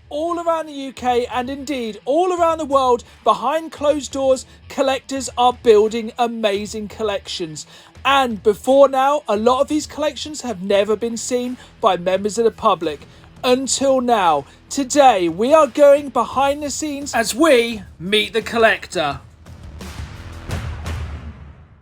all around the UK and indeed all around the world, behind closed doors, collectors are building amazing collections. And before now, a lot of these collections have never been seen by members of the public. Until now. Today, we are going behind the scenes as we meet the collector.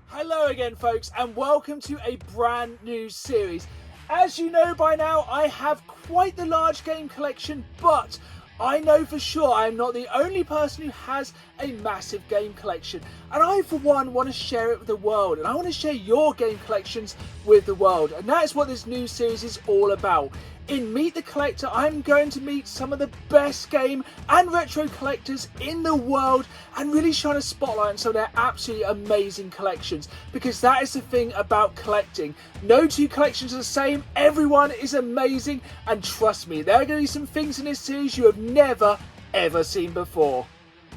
Hello again, folks, and welcome to a brand new series. As you know by now, I have quite the large game collection, but I know for sure I am not the only person who has a massive game collection. And I, for one, want to share it with the world. And I want to share your game collections with the world. And that is what this new series is all about. In Meet the Collector, I'm going to meet some of the best game and retro collectors in the world and really shine a spotlight on some of their absolutely amazing collections, because that is the thing about collecting. No two collections are the same, everyone is amazing, and trust me, there are going to be some things in this series you have never ever seen before.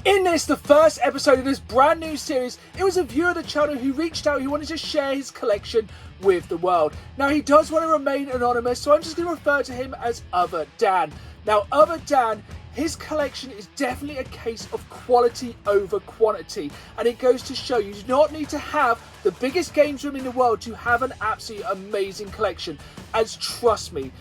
In this, the first episode of this brand new series, it was a viewer of the channel who reached out who wanted to share his collection with the world. Now, he does want to remain anonymous, so I'm just going to refer to him as Other Dan. Now, Other Dan, his collection is definitely a case of quality over quantity, and it goes to show you do not need to have the biggest games room in the world to have an absolutely amazing collection. As trust me,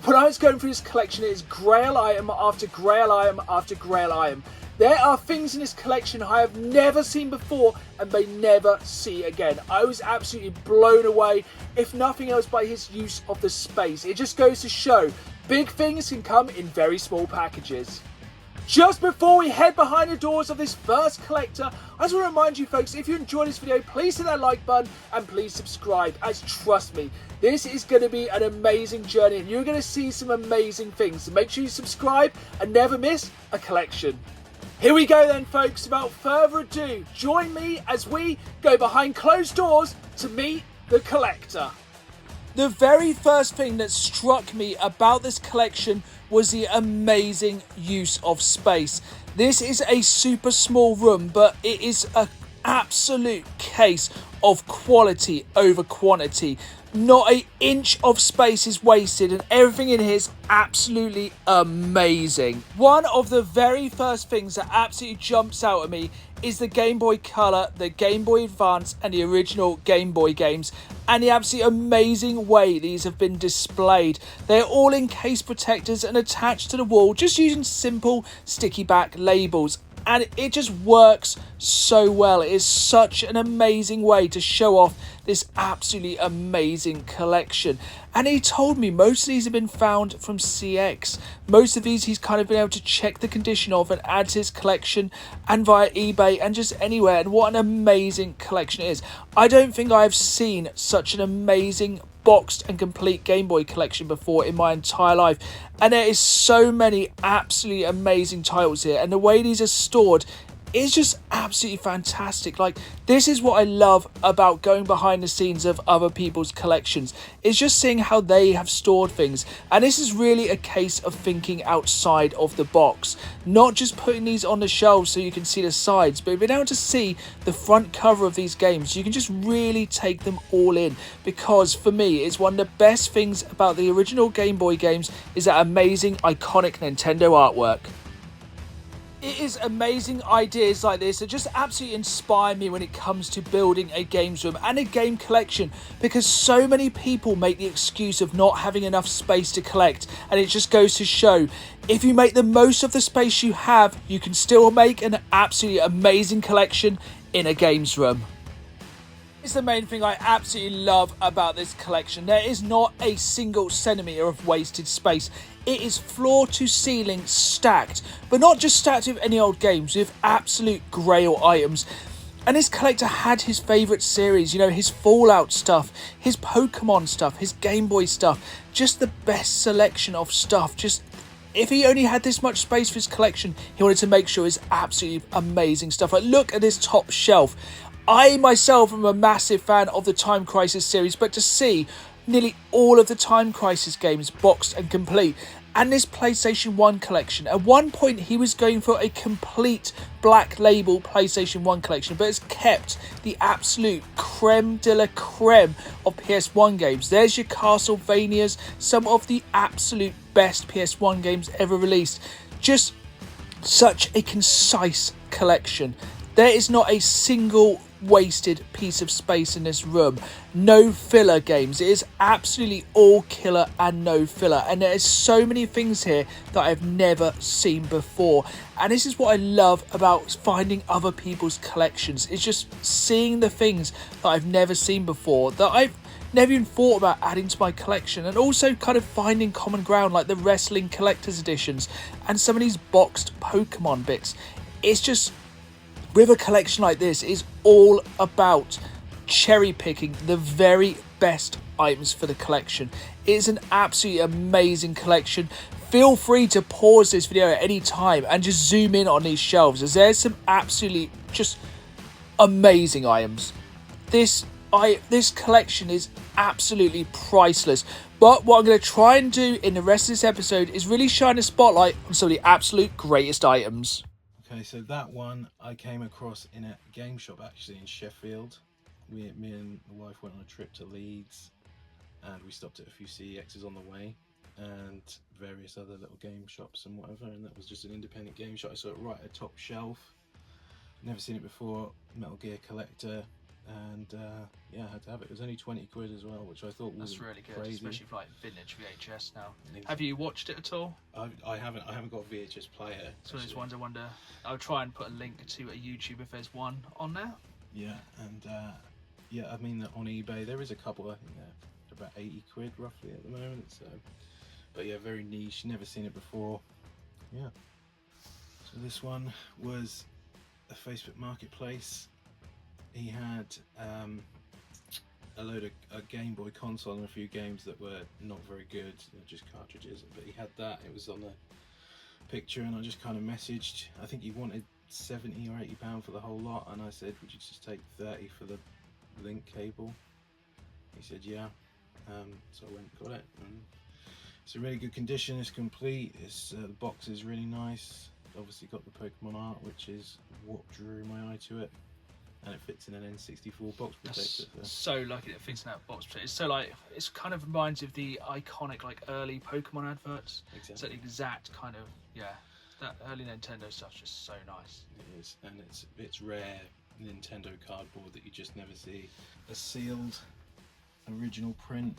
when I was going through this collection, it is Grail item after Grail item after Grail item. There are things in this collection I have never seen before and may never see again. I was absolutely blown away, if nothing else, by his use of the space. It just goes to show big things can come in very small packages. Just before we head behind the doors of this first collector, I just want to remind you folks, if you enjoyed this video, please hit that like button and please subscribe, as trust me, this is going to be an amazing journey and you're going to see some amazing things. So make sure you subscribe and never miss a collection. Here we go then, folks. Without further ado, join me as we go behind closed doors to meet the collector. The very first thing that struck me about this collection was the amazing use of space. This is a super small room, but it is an absolute case of quality over quantity. Not an inch of space is wasted and everything in here is absolutely amazing. One of the very first things that absolutely jumps out at me is the Game Boy Color, the Game Boy Advance and the original Game Boy games, and the absolutely amazing way these have been displayed. They're all in case protectors and attached to the wall just using simple sticky back labels. And it just works so well. It is such an amazing way to show off this absolutely amazing collection. And he told me most of these have been found from CX. Most of these he's kind of been able to check the condition of and add to his collection, and via eBay and just anywhere. And what an amazing collection it is. I don't think I've seen such an amazing boxed and complete Game Boy collection before in my entire life, and there is so many absolutely amazing titles here, and the way these are stored is just absolutely fantastic. Like, this is what I love about going behind the scenes of other people's collections. It's just seeing how they have stored things. And this is really a case of thinking outside of the box. Not just putting these on the shelves so you can see the sides, but being able to see the front cover of these games. You can just really take them all in. Because for me, it's one of the best things about the original Game Boy games is that amazing, iconic Nintendo artwork. It is amazing ideas like this that just absolutely inspire me when it comes to building a games room and a game collection, because so many people make the excuse of not having enough space to collect, and it just goes to show if you make the most of the space you have, you can still make an absolutely amazing collection in a games room. It's the main thing I absolutely love about this collection. There is not a single centimetre of wasted space. It is floor to ceiling stacked, but not just stacked with any old games, with absolute Grail items. And this collector had his favourite series, you know, his Fallout stuff, his Pokemon stuff, his Game Boy stuff, just the best selection of stuff. Just, if he only had this much space for his collection, he wanted to make sure it's absolutely amazing stuff. Like, look at this top shelf. I myself am a massive fan of the Time Crisis series, but to see nearly all of the Time Crisis games boxed and complete, and this PlayStation 1 collection. At one point he was going for a complete black label PlayStation 1 collection, but has kept the absolute creme de la creme of PS1 games. There's your Castlevanias, some of the absolute best PS1 games ever released. Just such a concise collection. There is not a single wasted piece of space in this room. No filler games. It is absolutely all killer and no filler. And there is so many things here that I've never seen before. And this is what I love about finding other people's collections. It's just seeing the things that I've never seen before, that I've never even thought about adding to my collection, and also kind of finding common ground like the wrestling collector's editions and some of these boxed Pokemon bits. It's just, with a collection like this, is all about cherry picking the very best items for the collection. It is an absolutely amazing collection. Feel free to pause this video at any time and just zoom in on these shelves, as there's some absolutely just amazing items. This collection is absolutely priceless. But what I'm going to try and do in the rest of this episode is really shine a spotlight on some of the absolute greatest items. Okay, so that one I came across in a game shop actually in Sheffield. Me and the wife went on a trip to Leeds, and we stopped at a few CEXs on the way and various other little game shops and whatever, and that was just an independent game shop. I saw it right at top shelf, never seen it before, Metal Gear collector, and yeah, I had to have it. It was only 20 quid as well, which I thought was really good, crazy. especially for like vintage VHS now. Have you watched it at all? I haven't got a VHS player. So those ones, I wonder, I'll try and put a link to a YouTube if there's one on there. Yeah, and yeah, I mean on eBay there is a couple. I think they're about 80 quid roughly at the moment. So, but yeah, very niche. Never seen it before. Yeah. So this one was a Facebook Marketplace. He had a load of a Game Boy console and a few games that were not very good, just cartridges. But he had that. It was on the picture, and I just kind of messaged. I think he wanted 70 or 80 pound for the whole lot, and I said, would you just take 30 for the link cable? He said yeah. So I went and got it, and it's in really good condition. It's complete. It's the box is really nice. Obviously got the Pokemon art, which is what drew my eye to it, and it fits in an N64 box protector. So lucky that it fits in that box protector. It's so like, it's kind of reminds you of the iconic like early Pokemon adverts. Exactly. It's like the exact kind of, yeah, that early Nintendo stuff's just so nice. It is, and it's rare Nintendo cardboard that you just never see. A sealed original print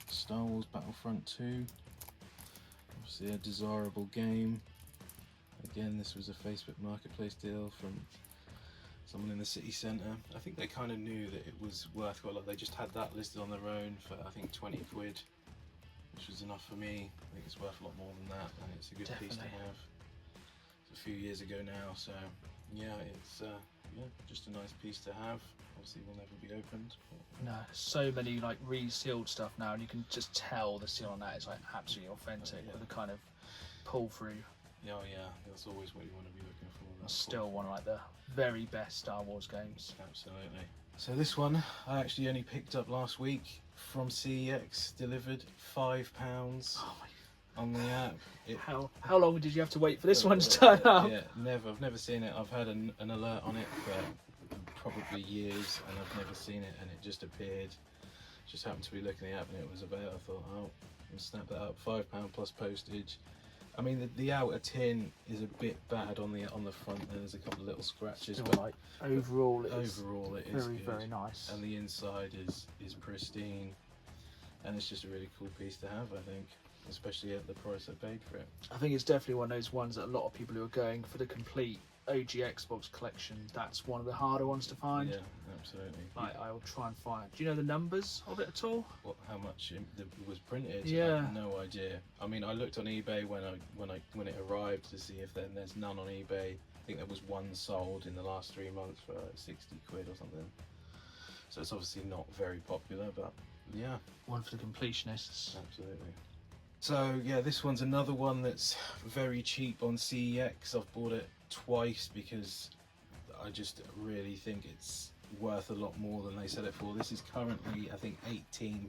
Star Wars Battlefront 2. Obviously a desirable game. Again, this was a Facebook Marketplace deal from someone in the city centre. I think they kind of knew that it was worth quite a lot. They just had that listed on their own for I think 20 quid, which was enough for me. I think it's worth a lot more than that, and it's a good piece to have. It's a few years ago now, so yeah, it's yeah, just a nice piece to have. Obviously will never be opened. No, so many like re-sealed stuff now, and you can just tell the seal on that is like absolutely authentic, with a kind of pull through. Oh yeah, that's always what you want to be looking for. That's still one of like the very best Star Wars games. Absolutely. So this one I actually only picked up last week from CEX, delivered £5 Oh my, on the app. How long did you have to wait for this one to turn up? Yeah, I've never seen it. I've had an alert on it for probably years, and I've never seen it, and it just appeared. Just happened to be looking at the app, and it was about. I thought, oh, I'll snap that up. £5 plus postage. I mean, the outer tin is a bit bad on the front. There's a couple of little scratches, Still, but like overall, it is very good. very nice. And the inside is pristine, and it's just a really cool piece to have, I think, especially at the price I paid for it. I think it's definitely one of those ones that a lot of people who are going for the complete OG Xbox collection, that's one of the harder ones to find. Yeah, absolutely. I'll try and find. Do you know the numbers of it at all? What, how much it was printed? Yeah. I have no idea. I mean, I looked on eBay when it arrived to see if there's none on eBay. I think there was one sold in the last 3 months for like 60 quid or something. So it's obviously not very popular, but yeah. One for the completionists. Absolutely. So yeah, this one's another one that's very cheap on CEX. I've bought it twice because I just really think it's worth a lot more than they sell it for. This is currently I think £18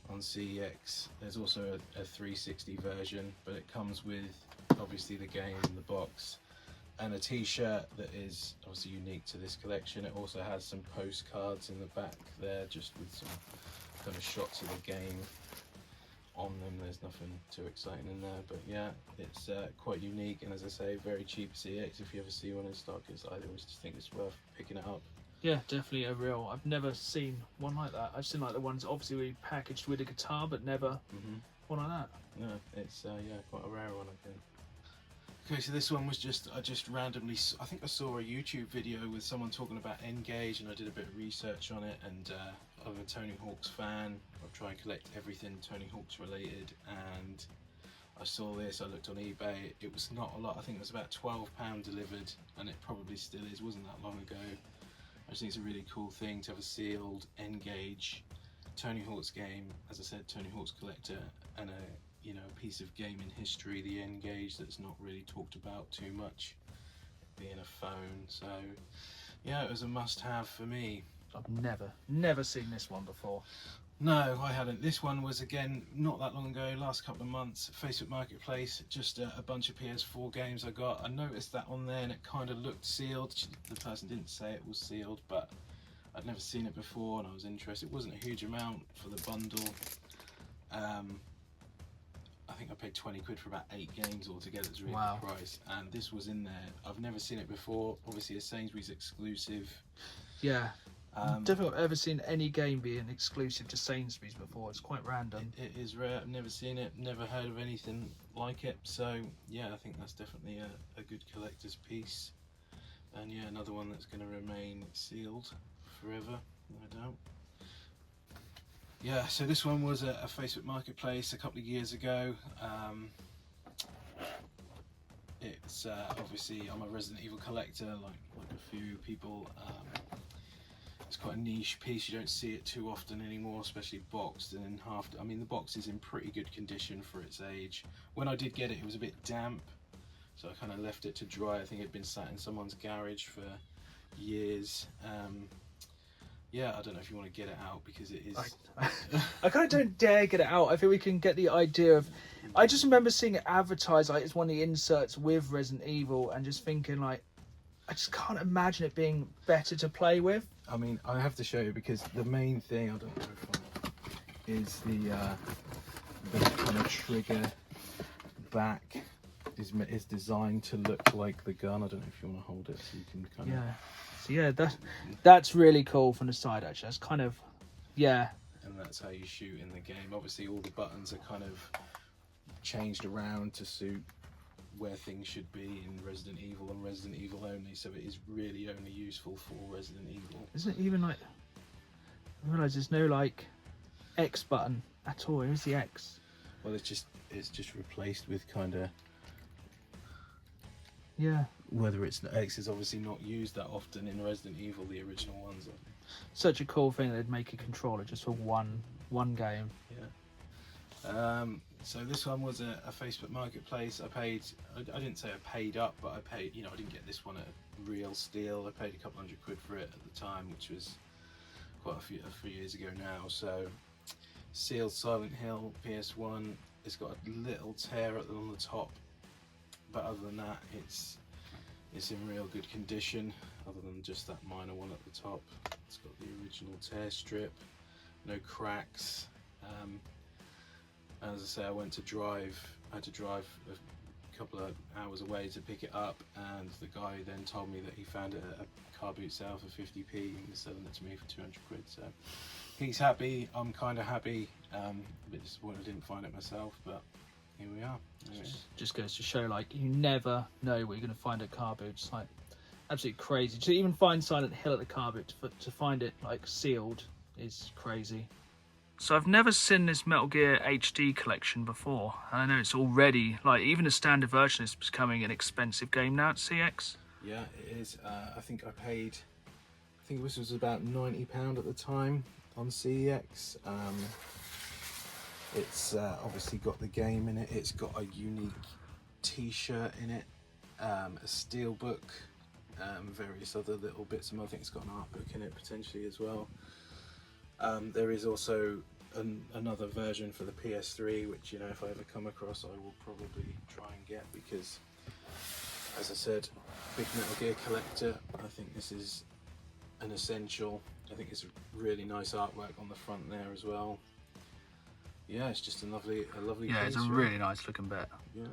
on CEX. There's also a 360 version, but it comes with obviously the game in the box and a t-shirt that is obviously unique to this collection. It also has some postcards in the back there, just with some kind of shots of the game on them. There's nothing too exciting in there, but yeah, it's quite unique, and as I say, very cheap CX. If you ever see one in stock, I always just think it's worth picking it up. Yeah, definitely a real. I've never seen one like that. I've seen like the ones obviously we packaged with a guitar, but never one like that. No, it's yeah, quite a rare one, I think. Okay, so this one was I just randomly, I think I saw a YouTube video with someone talking about N-Gage, and I did a bit of research on it, and I'm a Tony Hawk's fan. I try and collect everything Tony Hawk's related, and I saw this, I looked on eBay, it was not a lot, I think it was about £12 delivered, and it probably still is, wasn't that long ago. I just think it's a really cool thing to have a sealed N-Gage Tony Hawk's game, as I said, Tony Hawk's collector, and a piece of gaming history, the N-Gage, that's not really talked about too much, being a phone. So yeah, it was a must-have for me. I've never seen this one before. No, I hadn't. This one was, again, not that long ago, last couple of months, Facebook Marketplace, just a bunch of PS4 games I got. I noticed that on there and it kind of looked sealed. The person didn't say it was sealed, but I'd never seen it before and I was interested. It wasn't a huge amount for the bundle. I think I paid 20 quid for about 8 games altogether. It's really good price, and this was in there. I've never seen it before. Obviously a Sainsbury's exclusive. Yeah. Definitely I've ever seen any game being exclusive to Sainsbury's before. It's quite random. It is rare. I've never seen it, never heard of anything like it. So yeah, I think that's definitely a good collector's piece. And yeah, another one that's going to remain sealed forever, no doubt. Yeah, so this one was a Facebook Marketplace a couple of years ago. It's obviously, I'm a Resident Evil collector, like a few people. It's quite a niche piece. You don't see it too often anymore, especially boxed and in half. I mean, the box is in pretty good condition for its age. When I did get it, it was a bit damp, so I kind of left it to dry. I think it'd been sat in someone's garage for years. Yeah, I don't know if you want to get it out because it is. I kind of don't dare get it out. I think we can get the idea of. I just remember seeing it advertised like it's one of the inserts with Resident Evil, and just thinking like, I just can't imagine it being better to play with. I mean, I have to show you because the main thing I don't know if is the kind of trigger back is designed to look like the gun. I don't know if you want to hold it so you can kind of. So yeah, that's really cool from the side actually. That's kind of, yeah. And that's how you shoot in the game. Obviously all the buttons are kind of changed around to suit where things should be in Resident Evil and Resident Evil only, so it is really only useful for Resident Evil. Isn't it even like, I realise there's no like X button at all. Where's the X? Well, it's just replaced with kind of. Yeah. Whether it's X is obviously not used that often in Resident Evil, the original ones. Such a cool thing they'd make a controller just for one game. Yeah. So this one was a Facebook Marketplace. I didn't say I paid up, but I paid. I didn't get this one at real steal. I paid a couple $100 for it at the time, which was quite a few years ago now. So sealed Silent Hill PS1. It's got a little tear on the top, but other than that, it's in real good condition, other than just that minor one at the top. It's got the original tear strip, no cracks. As I say, I had to drive a couple of hours away to pick it up, and the guy then told me that he found it at a car boot sale for 50p and was selling it to me for 200 quid. So he's happy, I'm kind of happy. A bit disappointed I didn't find it myself, but here we are. Anyway. Just goes to show, like, you never know what you're going to find at car boots. Like, absolutely crazy. To even find Silent Hill at the car boot, to find it like sealed, is crazy. So I've never seen this Metal Gear HD collection before. I know it's already, like, even the standard version is becoming an expensive game now at CX. Yeah, it is. I think this was about £90 at the time on CEX. It's obviously got the game in it. It's got a unique t-shirt in it, a steelbook, various other little bits. I think it's got an art book in it potentially as well. There is also another version for the PS3, which, if I ever come across, I will probably try and get, because, as I said, big Metal Gear collector. I think this is an essential. I think it's really nice artwork on the front there as well. yeah, it's just a lovely Yeah, case, it's a really nice looking bit. Yeah.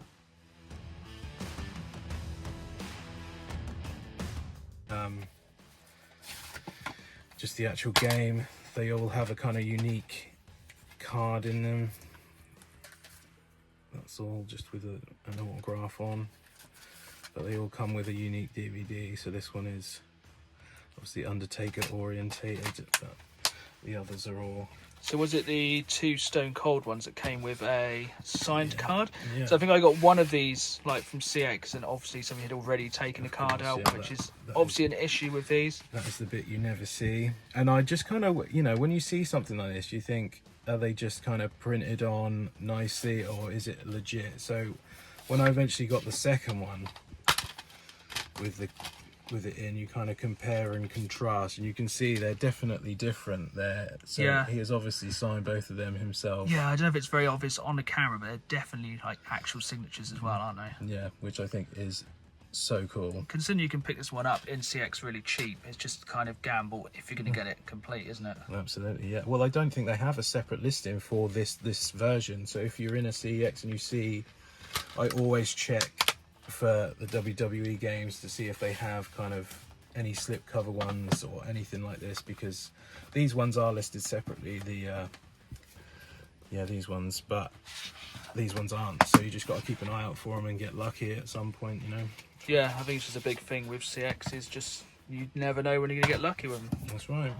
Just the actual game, they all have a kind of unique card in them. That's all just with an autograph on, but they all come with a unique DVD. So this one is obviously Undertaker orientated, but the others are all... So was it the 2 Stone Cold ones that came with a signed card? Yeah. So I think I got one of these like from CX, and obviously somebody had already taken the card out, yeah, which is that obviously an issue with these. That is the bit you never see. And I just kind of, you know, when you see something like this, you think, are they just kind of printed on nicely, or is it legit? So when I eventually got the second one with it in, you kind of compare and contrast, and you can see they're definitely different there. So Yeah. he has obviously signed both of them himself. Yeah, I don't know if it's very obvious on the camera, but they're definitely like actual signatures as well, aren't they? Yeah, which I think is so cool. Considering you can pick this one up in CX really cheap, it's just kind of gamble if you're going to get it complete, isn't it? Absolutely, yeah. Well, I don't think they have a separate listing for this version. So if you're in a CEX and you see, I always check for the WWE games to see if they have kind of any slipcover ones or anything like this, because these ones are listed separately. These ones, but these ones aren't. So you just got to keep an eye out for them and get lucky at some point, you know. Yeah, I think it's just a big thing with CX is just you never know when you're going to get lucky with them. That's right.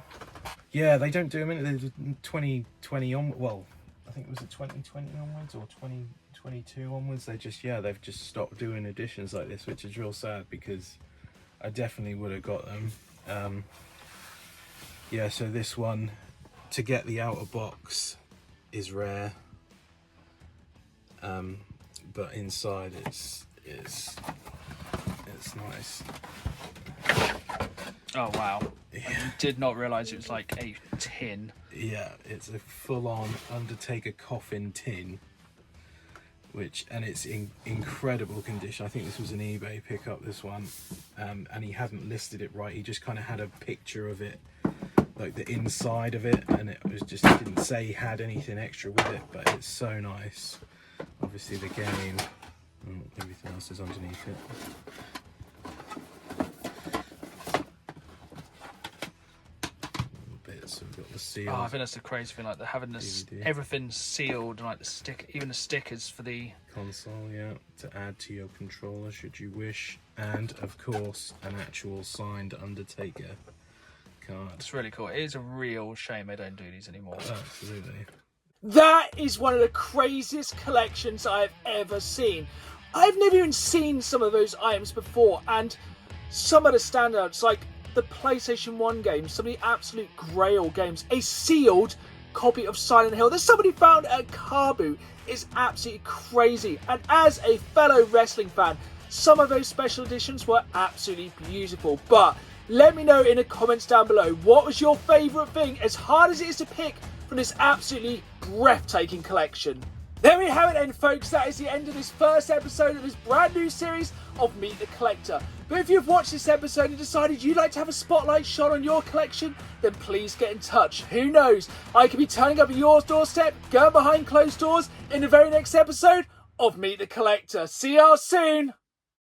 Yeah, they don't do them in 2020 on. Well, I think it was a 2020 onwards or 2022 onwards. They've just stopped doing editions like this, which is real sad because I definitely would have got them. Yeah, so this one, to get the outer box is rare, but inside it's nice. Oh wow. Yeah. I did not realise it was like a tin. Yeah, it's a full-on Undertaker coffin tin, and it's in incredible condition. I think this was an eBay pickup, this one, and he hadn't listed it right. He just kind of had a picture of it, like the inside of it, and it was just, he didn't say he had anything extra with it, but it's so nice. Obviously the game, everything else is underneath it. So we've got the seal. Oh, I think that's the crazy thing, like they're having this everything sealed, and like even the stickers for the console, yeah, to add to your controller should you wish, and of course an actual signed Undertaker card. It's really cool. It is a real shame they don't do these anymore. Absolutely. That is one of the craziest collections I've ever seen. I've never even seen some of those items before, and some of the standouts, like the PlayStation 1 games, some of the absolute Grail games, a sealed copy of Silent Hill that somebody found at car boot is absolutely crazy. And as a fellow wrestling fan, some of those special editions were absolutely beautiful. But let me know in the comments down below, what was your favourite thing, as hard as it is to pick from this absolutely breathtaking collection. There we have it then, folks. That is the end of this first episode of this brand new series of Meet the Collector. But if you've watched this episode and decided you'd like to have a spotlight shot on your collection, then please get in touch. Who knows? I could be turning up at your doorstep, going behind closed doors in the very next episode of Meet the Collector. See y'all soon.